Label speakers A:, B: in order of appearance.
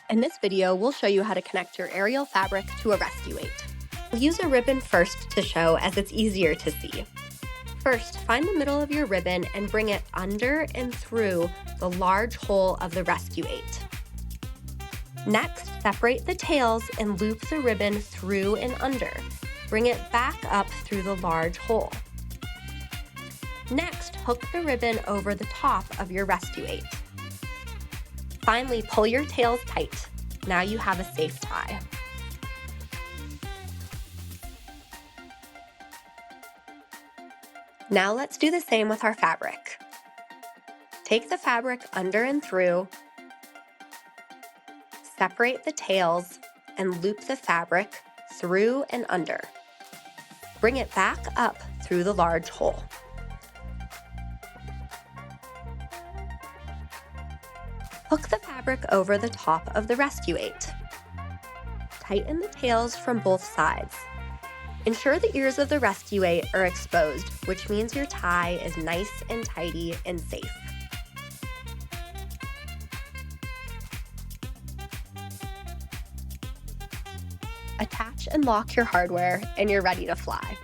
A: In this video, we'll show you how to connect your aerial fabric to a rescue weight. We'll use a ribbon first to show, as it's easier to see. First, find the middle of your ribbon and bring it under and through the large hole of the rescue weight. Next, separate the tails and loop the ribbon through and under. Bring it back up through the large hole. Next, hook the ribbon over the top of your rescue weight. Finally, pull your tails tight. Now you have a safe tie. Now let's do the same with our fabric. Take the fabric under and through, separate the tails, and loop the fabric through and under. Bring it back up through the large hole. Hook the fabric over the top of the rescue weight. Tighten the tails from both sides. Ensure the ears of the rescue weight are exposed, which means your tie is nice and tidy and safe. Attach and lock your hardware, and you're ready to fly.